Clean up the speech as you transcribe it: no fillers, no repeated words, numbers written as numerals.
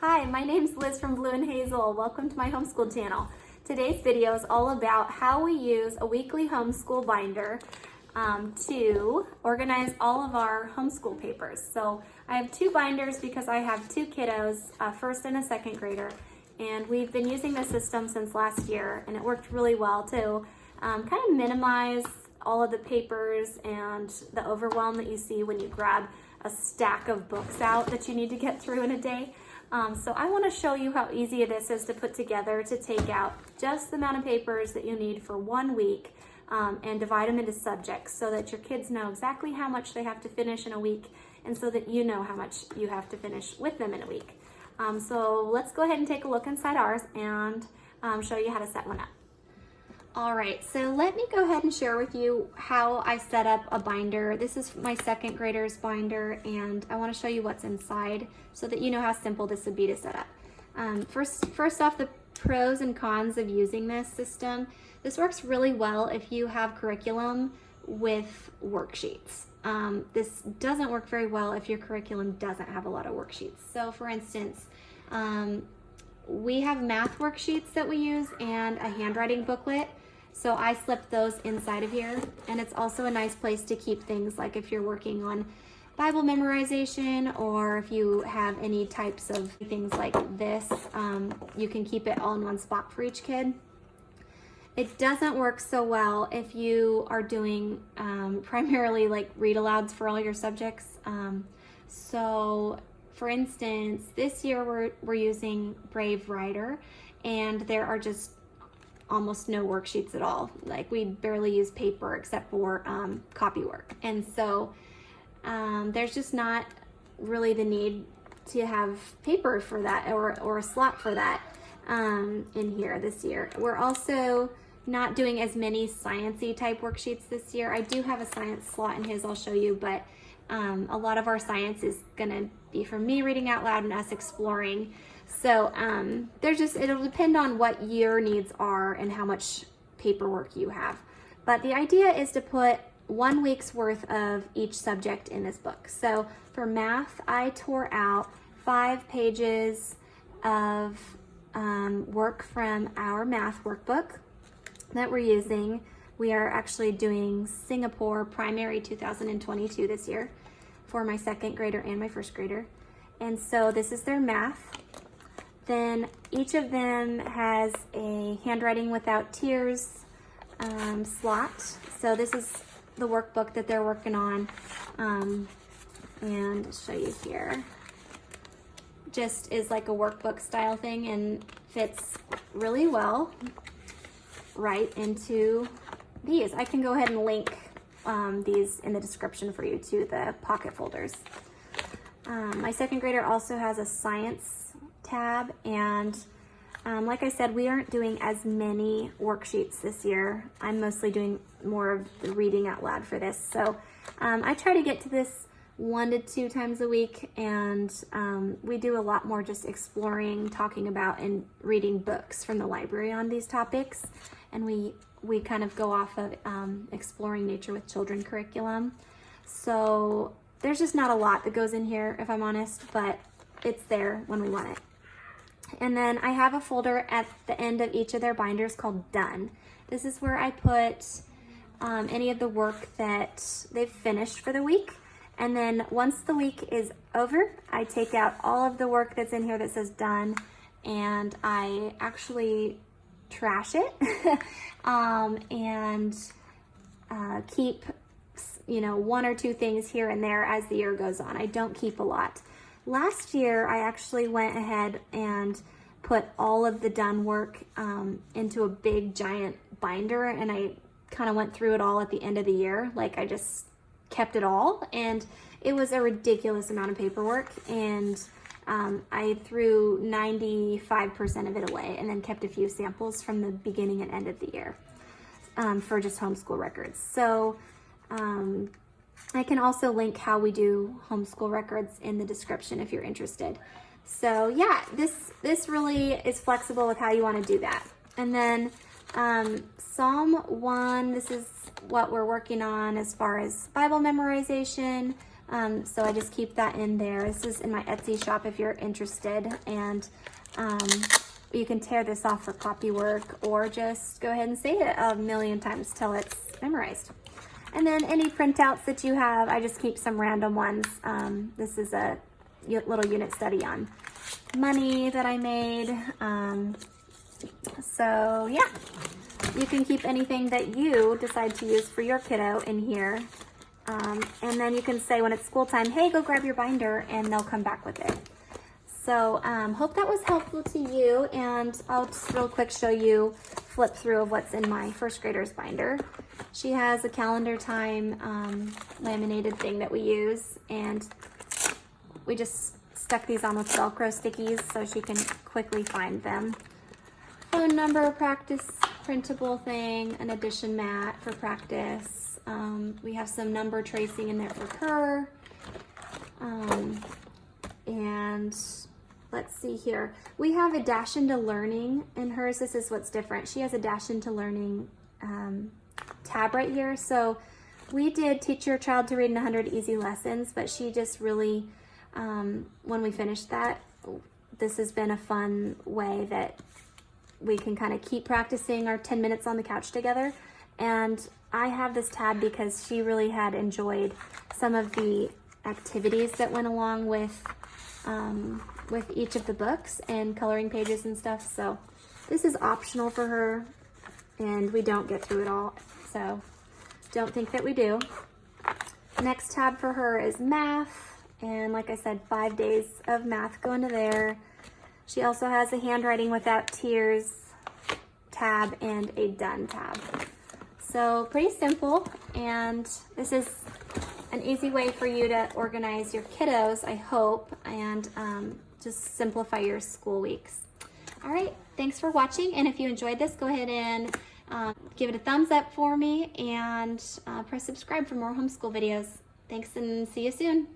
Hi, my name's Liz from Blue and Hazel. Welcome to my homeschool channel. Today's video is all about how we use a weekly homeschool binder to organize all of our homeschool papers. So I have two binders because I have two kiddos, a first and a second grader, and we've been using this system since last year, and it worked really well to kind of minimize all of the papers and the overwhelm that you see when you grab a stack of books out that you need to get through in a day. So I want to show you how easy this is to put together to take out just the amount of papers that you need for 1 week and divide them into subjects so that your kids know exactly how much they have to finish in a week and so that you know how much you have to finish with them in a week. So let's go ahead and take a look inside ours and show you how to set one up. All right, so let me go ahead and share with you how I set up a binder. This is my second grader's binder, and I want to show you what's inside so that you know how simple this would be to set up. First off, the pros and cons of using this system. This works really well if you have curriculum with worksheets. This doesn't work very well if your curriculum doesn't have a lot of worksheets. So for instance, we have math worksheets that we use and a handwriting booklet. So I slipped those inside of here, and it's also a nice place to keep things like if you're working on Bible memorization or if you have any types of things like this, you can keep it all in one spot for each kid. It doesn't work so well if you are doing primarily like read alouds for all your subjects. So for instance, this year we're using Brave Writer, and there are just almost no worksheets at all. Like we barely use paper except for copy work. And so there's just not really the need to have paper for that or a slot for that in here this year. We're also not doing as many sciencey type worksheets this year. I do have a science slot in his, I'll show you, but a lot of our science is gonna be from me reading out loud and us exploring. So it'll depend on what your needs are and how much paperwork you have. But the idea is to put 1 week's worth of each subject in this book. So for math, I tore out 5 pages of work from our math workbook that we're using. We are actually doing Singapore Primary 2022 this year for my second grader and my first grader. And so this is their math. Then each of them has a handwriting without tears slot. So this is the workbook that they're working on. And I'll show you here. Just is like a workbook style thing and fits really well right into these. I can go ahead and link these in the description for you to the pocket folders. My second grader also has a science tab, and like I said, we aren't doing as many worksheets this year. I'm mostly doing more of the reading out loud for this. So I try to get to this 1 to 2 times a week, and we do a lot more just exploring, talking about, and reading books from the library on these topics. And we kind of go off of exploring nature with children curriculum. So there's just not a lot that goes in here, if I'm honest, but it's there when we want it. And then I have a folder at the end of each of their binders called Done. This is where I put any of the work that they've finished for the week. And then once the week is over, I take out all of the work that's in here that says Done, and I actually trash it and keep 1 or 2 things here and there as the year goes on. I don't keep a lot. Last year, I actually went ahead and put all of the done work into a big giant binder, and I kind of went through it all at the end of the year. Like I just kept it all, and it was a ridiculous amount of paperwork, and I threw 95% of it away and then kept a few samples from the beginning and end of the year for just homeschool records. So I can also link how we do homeschool records in the description if you're interested. So yeah, this really is flexible with how you want to do that. And then Psalm 1, this is what we're working on as far as Bible memorization. So I just keep that in there. This is in my Etsy shop if you're interested. And you can tear this off for copywork or just go ahead and say it a million times till it's memorized. And then any printouts that you have, I just keep some random ones. This is a little unit study on money that I made. So yeah, you can keep anything that you decide to use for your kiddo in here. And then you can say when it's school time, hey, go grab your binder, and they'll come back with it. So hope that was helpful to you, and I'll just real quick show you flip through of what's in my first grader's binder. She has a calendar time laminated thing that we use, and we just stuck these on with Velcro stickies so she can quickly find them. Phone number, practice printable thing, an addition mat for practice. We have some number tracing in there for her. And let's see here. We have a Dash into Learning in hers. This is what's different. She has a Dash into Learning tab right here. So we did teach your child to read in 100 easy lessons, but she just really, when we finished that, this has been a fun way that we can kind of keep practicing our 10 minutes on the couch together. And I have this tab because she really had enjoyed some of the activities that went along with each of the books and coloring pages and stuff. So this is optional for her, and we don't get through it all. So don't think that we do. Next tab for her is math. And like I said, 5 days of math go into there. She also has a handwriting without tears tab and a done tab. So pretty simple, and this is an easy way for you to organize your kiddos, I hope, and just simplify your school weeks. All right, thanks for watching, and if you enjoyed this, go ahead and give it a thumbs up for me, and press subscribe for more homeschool videos. Thanks, and see you soon.